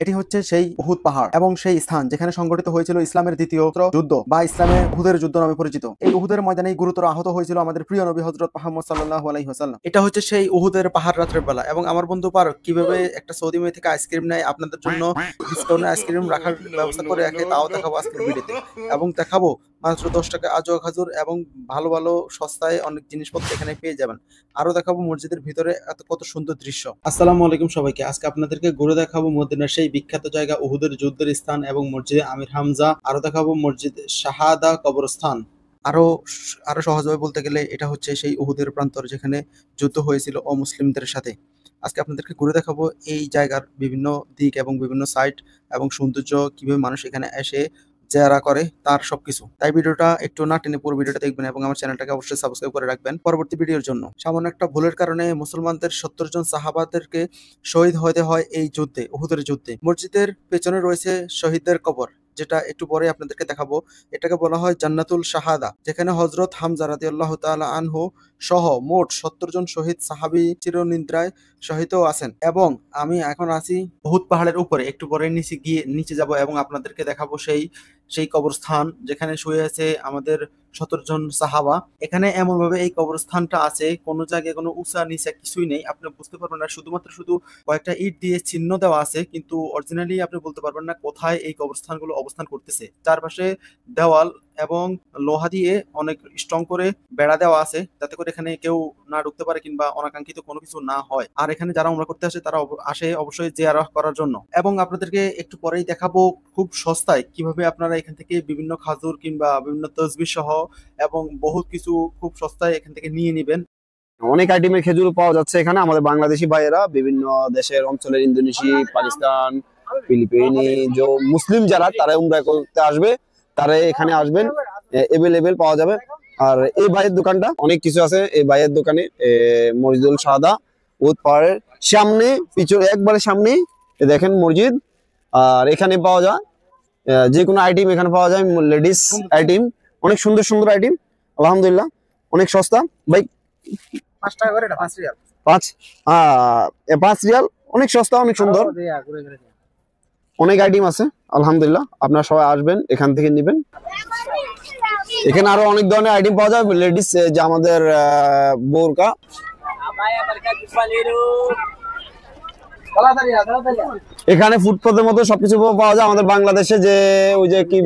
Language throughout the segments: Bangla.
এটি হচ্ছে সেই উহুদ পাহাড় এবং সেই স্থান যেখানে সংঘটিত হয়েছিল ইসলামের দ্বিতীয় যুদ্ধ বা ইসলামের উহুদের যুদ্ধ নামে পরিচিত। এই উহুদের ময়দানে গুরুতর আহত হয়েছিল আমাদের প্রিয় নবী হযরত মুহাম্মদ সাল্লাল্লাহু আলাইহি ওয়াসাল্লাম। এটা হচ্ছে সেই উহুদের পাহাড় রাতের বেলা এবং আমার বন্ধু পার কিভাবে একটা সৌদি মেয়ে থেকে আইসক্রিম নেয় আপনাদের জন্য ডিসকাউন্টে আইসক্রিম রাখার ব্যবস্থা করে রাখে, তাও দেখাবো আজকের ভিডিওতে। এবং দেখাবো মাত্র 10 টাকা আজওয়া খাজুর এবং ভালো ভালো সস্তায় অনেক জিনিসপত্র এখানে পেয়ে যাবেন। আরো দেখাবো মসজিদের ভিতরে কত সুন্দর দৃশ্য। আসসালামু আলাইকুম সবাইকে। আজকে আপনাদেরকে ঘুরে দেখাবো মদিনার সেই বিখ্যাত জায়গা উহুদের যুদ্ধের স্থান এবং মসজিদে আমির হামজা। আরো দেখাবো মসজিদ শাহাদা কবরস্থান। আরো আরো সহজভাবে বলতে গেলে এটা হচ্ছে সেই উহুদের প্রান্তর যেখানে যুদ্ধ হয়েছিল অমুসলিমদের সাথে। আজকে আপনাদেরকে ঘুরে দেখাবো এই জায়গার বিভিন্ন দিক এবং বিভিন্ন সাইট এবং সৌন্দর্য, কিভাবে মানুষ এখানে এসে যারা করে তার সবকিছু। তাই ভিডিওটা একটু না টেনে পুরো ভিডিওটা দেখবেন এবং আমার চ্যানেলটাকে অবশ্যই সাবস্ক্রাইব করে রাখবেন পরবর্তী ভিডিওর জন্য। সামান্য একটা ভুলের কারণে মুসলমানদের 70 জন সাহাবাদেরকে শহীদ হতে হয় এই যুদ্ধে, উহুদের যুদ্ধে। মসজিদের পেছনে রয়েছে শহীদদের কবর, যেটা একটু পরে আপনাদেরকে দেখাবো। এটাকে বলা হয় জান্নাতুল শাহাদা, যেখানে হযরত হামজা রাদিয়াল্লাহু তাআলা আনহু সহ মোট 70 জন শহীদ সাহাবী চিরনিদ্রায় শহীদও আছেন। এবং আমি এখন আছি উহুদ পাহাড়ের উপরে, একটু পরে নিচে যাব এবং আপনাদেরকে দেখাবো সেই সেই কবরস্থান যেখানে শুয়ে আছে আমাদের 70 জন সাহাবা। এখানে এমন ভাবে এই কবরস্থানটা আছে, কোনো জায়গায় কোনো উঁচা নিচা কিছুই নেই, আপনি বুঝতে পারবেন না। শুধু কয়েকটা ইট দিয়ে চিহ্ন দেওয়া আছে, কিন্তু অরিজিনালি আপনি বলতে পারবেন না কোথায় এই কবরস্থানগুলো অবস্থান করতেছে। চারপাশে দেওয়াল এবং লোহা দিয়ে অনেক স্ট্রং করে বেড়া দেওয়া আছে, যাতে করে এখানে কেউ না ঢুকতে পারে কিংবা অনাকাঙ্ক্ষিত কোনো কিছু না হয়। আর এখানে যারা উমরা করতে আসে তারা আসে অবশ্যই জিয়ারত করার জন্য। এবং আপনাদেরকে একটু পরেই দেখাবো খুব সস্তায় কিভাবে আপনারা এখান থেকে বিভিন্ন খাজুর কিংবা বিভিন্ন তসবিহ সহ এবং বহুত কিছু খুব সস্তায় এখান থেকে নিয়ে নেবেন। অনেক আইটেমের খেজুর পাওয়া যাচ্ছে এখানে। আমাদের বাংলাদেশি ভাইয়েরা বিভিন্ন দেশের অঞ্চলের, ইন্দোনেশিয়া, পাকিস্তান, ফিলিপিনি, যে মুসলিম যারা তারা উমরা করতে আসবে তারা এখানে আসবেন, এভেলেবেল পাওয়া যাবে। আর এই ভাইয়ের দোকানটা অনেক কিছু আছে। এই ভাইয়ের দোকানে মসজিদুল শাহাদা উহুদ পাহাড়ের সামনে, পিছনে একবারে সামনে দেখেন মসজিদ। আর এখানে পাওয়া যায় যে কোনো আইটেম এখানে পাওয়া যায়, লেডিস আইটেম, অনেক সুন্দর সুন্দর আইটেম। আলহামদুলিল্লাহ অনেক সস্তা ভাই। 5 টাকা করে, এটা 5 রিয়াল। 5 রিয়াল, অনেক সস্তা, অনেক সুন্দর, অনেক আইটেম আছে। আলহামদুলিল্লাহ আপনারা সবাই আসবেন, এখান থেকে নেবেন। এখানে আরো অনেক ধরনের আইটেম পাওয়া যায়, লেডিস যে আমাদের বোরকা। এখানে ফুটপাতের মতো সবকিছু পাওয়া যায় আমাদের বাংলাদেশে, যে ওই যে কি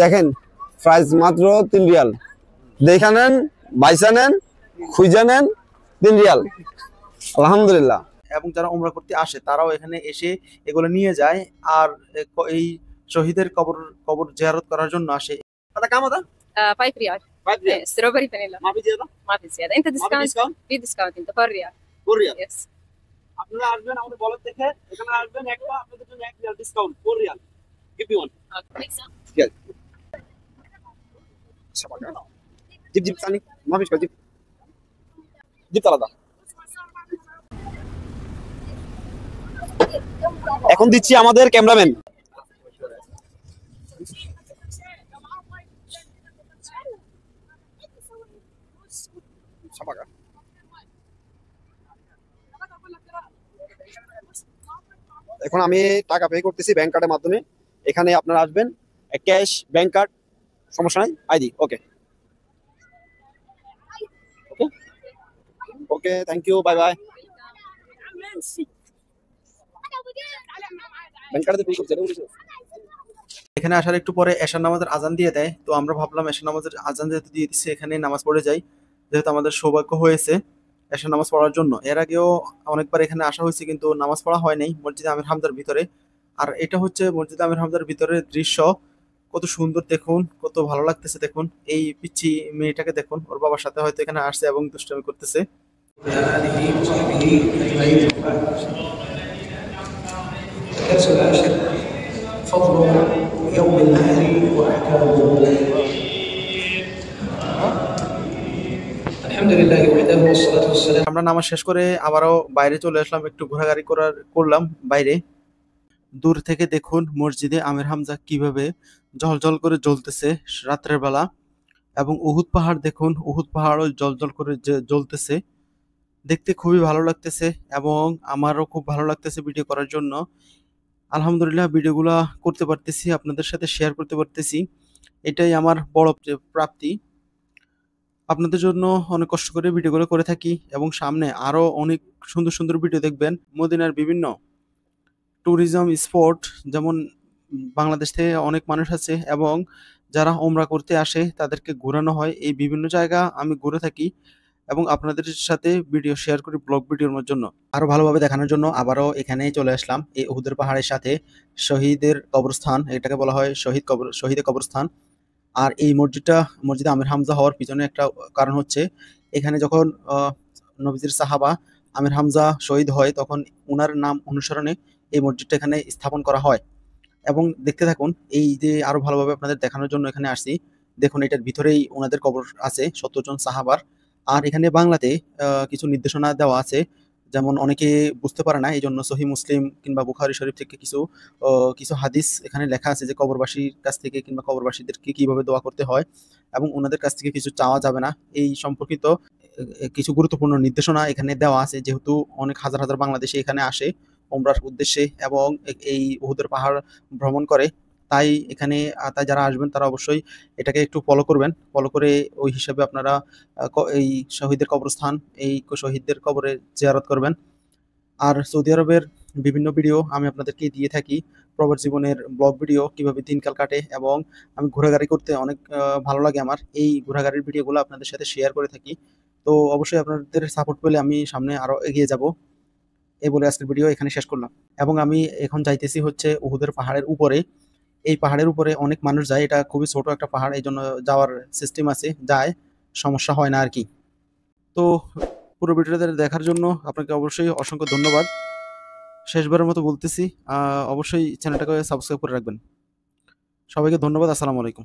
দেখেন প্রাইস মাত্র 3 রিয়াল। দেখা নেন, বাইসা নেন, খুঁজা নেন, 3 রিয়াল। আলহামদুলিল্লাহ। এবং যারা উমরা করতে আসে তারাও এখানে এসে এগুলো নিয়ে যায় আর এই শহীদের কবর জিয়ারত করার জন্য আসে। هذا كم هذا؟ 5 ريال. 5 ريال. ستروبري فانيلا. ما في زيادة؟ ما في زيادة. انت ديسكاونت؟ في ديسكاونت انت 4 ريال. 4 রিয়াল। يس. আপনারা আসবেন আমাদের বলার থেকে, এখানে আসবেন, একটা আপনাদের জন্য 1 Real discount, 4 Real. Give me one. Okay. Yes. جيب ثاني، ما فيش جيب. جيب ثلاثة. এখন দিচ্ছি আমাদের ক্যামেরাম্যান। এখন আমি টাকা পে করতেছি ব্যাংক কার্ডের মাধ্যমে। এখানে আপনারা আসবেন, ক্যাশ, ব্যাংক কার্ড, সমস্যা নাই, ID. Okay okay okay, thank you, bye bye. Bank কার্ডে পে করতে হবে। এখানে আসার একটু পরে এশার নামাজের আজান দিয়ে দেয়, তো আমরা ভাবলাম এশার নামাজের আজান যেহেতু দিয়ে দিচ্ছে এখানে নামাজ পড়ে যাই, যেহেতু আমাদের সৌভাগ্য হয়েছে এশার নামাজ পড়ার জন্য। এর আগেও অনেকবার এখানে আসা হয়েছে কিন্তু নামাজ পড়া হয় নাই মসজিদে আমির হামজার ভিতরে। আর এটা হচ্ছে মসজিদে আমির হামজার ভিতরের দৃশ্য, কত সুন্দর দেখুন, কত ভালো লাগতেছে দেখুন। এই পিচ্ছি মেয়েটাকে দেখুন, ওর বাবার সাথে হয়তো এখানে আসছে এবং দুষ্টামি করতেছে। فضل يوم النهر وأحكامه الحمد لله وحده والصلاة والسلام। আমরা নামাজ শেষ করে আবারও বাইরে চলে আসলাম, একটু ঘোরাঘুরি করলাম বাইরে। দূর থেকে দেখুন মসজিদে আমির হামজা কিভাবে ঝলঝল করে জ্বলতেছে রাত্রের বেলা, এবং উহুদ পাহাড় দেখুন, উহুদ পাহাড়ও জ্বলজ্বল করে জ্বলতেছে। দেখতে খুবই ভালো লাগতেছে এবং আমারও খুব ভালো লাগতেছে ভিডিও করার জন্য। আলহামদুলিল্লাহ ভিডিওগুলা করতে পারতেছি, আপনাদের সাথে শেয়ার করতে পারতেছি। এটাই আমার বড় প্রাপ্তি। আপনাদের জন্য অনেক কষ্ট করে ভিডিওগুলো করে থাকি এবং সামনে আরো অনেক সুন্দর সুন্দর ভিডিও দেখবেন। মদিনার বিভিন্ন ট্যুরিজম স্পট, যেমন বাংলাদেশ থেকে অনেক মানুষ আছে এবং যারা ওমরা করতে আসে তাদেরকে ঘোরানো হয়। এই বিভিন্ন জায়গা আমি ঘুরে থাকি এবং আপনাদের সাথে ভিডিও শেয়ার করি ব্লগ ভিডিওর জন্য। আরো ভালোভাবে দেখানোর জন্য আবারও এখানে চলে আসলাম, এই উহুদের পাহাড়ের সাথে শহীদের কবরস্থান, এটাকে বলা হয় শহীদের কবরস্থান। আর এই মসজিদে আমির হামজা হওয়ার পিছনে একটা কারণ হচ্ছে, এখানে যখন নবীজির সাহাবা আমির হামজা শহীদ হয় তখন উনার নাম অনুসরণে এই মসজিদটা এখানে স্থাপন করা হয়। এবং দেখতে থাকুন, এই যে আরো ভালোভাবে আপনাদের দেখানোর জন্য এখানে আসছি। দেখুন এটার ভিতরেই ওনাদের কবর আছে 70 জন সাহাবার। আর এখানে বাংলাতে কিছু নির্দেশনা দেওয়া আছে, যেমন অনেকে বুঝতে পারে না, এই জন্য সহি মুসলিম কিংবা বুখারী শরীফ থেকে কিছু হাদিস এখানে লেখা আছে যে কবরবাসীর কাছ থেকে কিংবা কবরবাসীদেরকে কিভাবে দোয়া করতে হয় এবং ওনাদের কাছ থেকে কিছু চাওয়া যাবে না, এই সম্পর্কিত কিছু গুরুত্বপূর্ণ নির্দেশনা এখানে দেওয়া আছে। যেহেতু অনেক হাজার হাজার বাংলাদেশি এখানে আসে ওমরার উদ্দেশ্যে এবং এই উহুদের পাহাড় ভ্রমণ করে, তাই যারা আসবেন তারা অবশ্যই এটাকে একটু ফলো করবেন। ফলো করে ওই হিসাবে আপনারা এই শহীদের কবরস্থান, এই শহীদদের কবরে জিয়ারত করবেন। আর সৌদি আরবের বিভিন্ন ভিডিও আমি আপনাদেরকে দিয়ে থাকি, প্রবাস জীবনের ব্লগ ভিডিও, কিভাবে দিনকাল কাটে, এবং আমি ঘোরাঘুরি করতে অনেক ভালো লাগে আমার। এই ঘোরাঘুরির ভিডিওগুলো আপনাদের সাথে শেয়ার করে থাকি। তো অবশ্যই আপনাদের সাপোর্ট পেলে আমি সামনে আরো এগিয়ে যাব। এই বলে আজকের ভিডিও এখানে শেষ করলাম। এবং আমি এখন যাইতেছি হচ্ছে উহুদের পাহাড়ের উপরে। এই পাহাড়ের উপরে অনেক মানুষ যায়, এটা খুবই ছোট একটা পাহাড়, এই জন্য যাওয়ার সিস্টেম আছে, যায়, সমস্যা হয় না আর কি। তো পুরো ভিডিওটা দেখার জন্য আপনাকে অবশ্যই অসংখ্য ধন্যবাদ। শেষবারের মতো বলতেছি, অবশ্যই চ্যানেলটাকে সাবস্ক্রাইব করে রাখবেন। সবাইকে ধন্যবাদ। আসসালামু আলাইকুম।